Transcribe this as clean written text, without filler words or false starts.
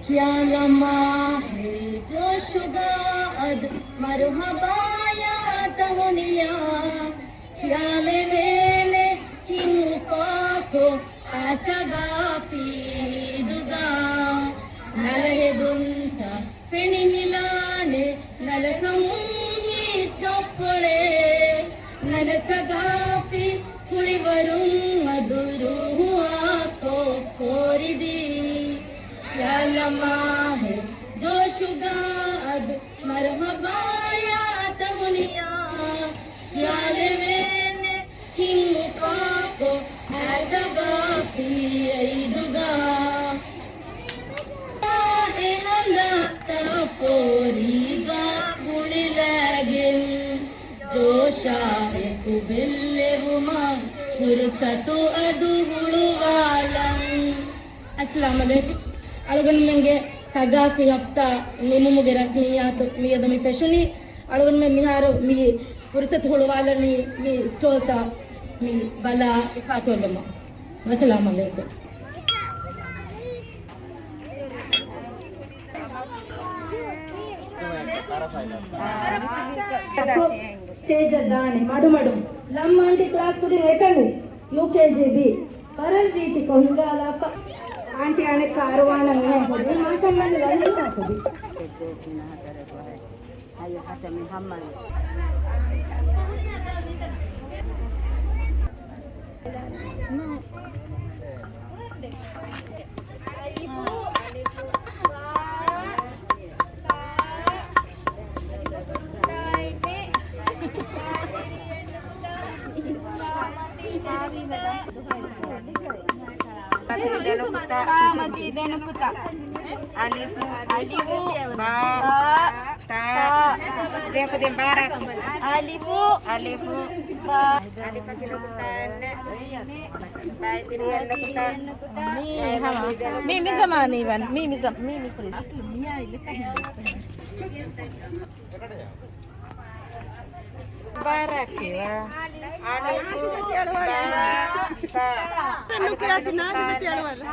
क्या लम्हा है जो शुगाद मरहबाया तवनिया ख्याल मेले हिमुफाको असगाफी दुगा नलहे दुंता फेनी मिलाने नलकमुही तोफड़े नल सगाफी हुई वरुण मधुरु हुआ तो फोरिदी क्या लम्हा है जो शुगाद मरहबाया तवनिया ख्याल मैंने हिमुका को ऐसा गाफी दुगा पोरीगा गुड़ी लगिन जो शाहे कुबिल्ले हुमा फुर्सतो अदु हुड़वालम अस्सलाम वालेकुम अळगन मंगे सगाफी हफ्ता निमुगे रस्मियात मी यदमी फैशनी अळगन में मिहारो मी फुर्सत हुड़वालनी मी स्टोता मी बला इफातोलमा अस्सलाम वालेकुम स्टेज दाने मडु मडु लम आंटी क्लास कुदी वेकंडी यूकेजीबी परल रीति को हिंगाला आंटी आने कारवान ने होदी माशा मन लंदी ताकदी ayo hasa Muhammad mati dan kuta alifu ba ta dia kedem barak alifu ba alifu kilokutan tai tirian kutan mi hama mi zamani wan mi kulis asli miya ilaka barak ya alifu ba ta anu kya dinaan beti alwala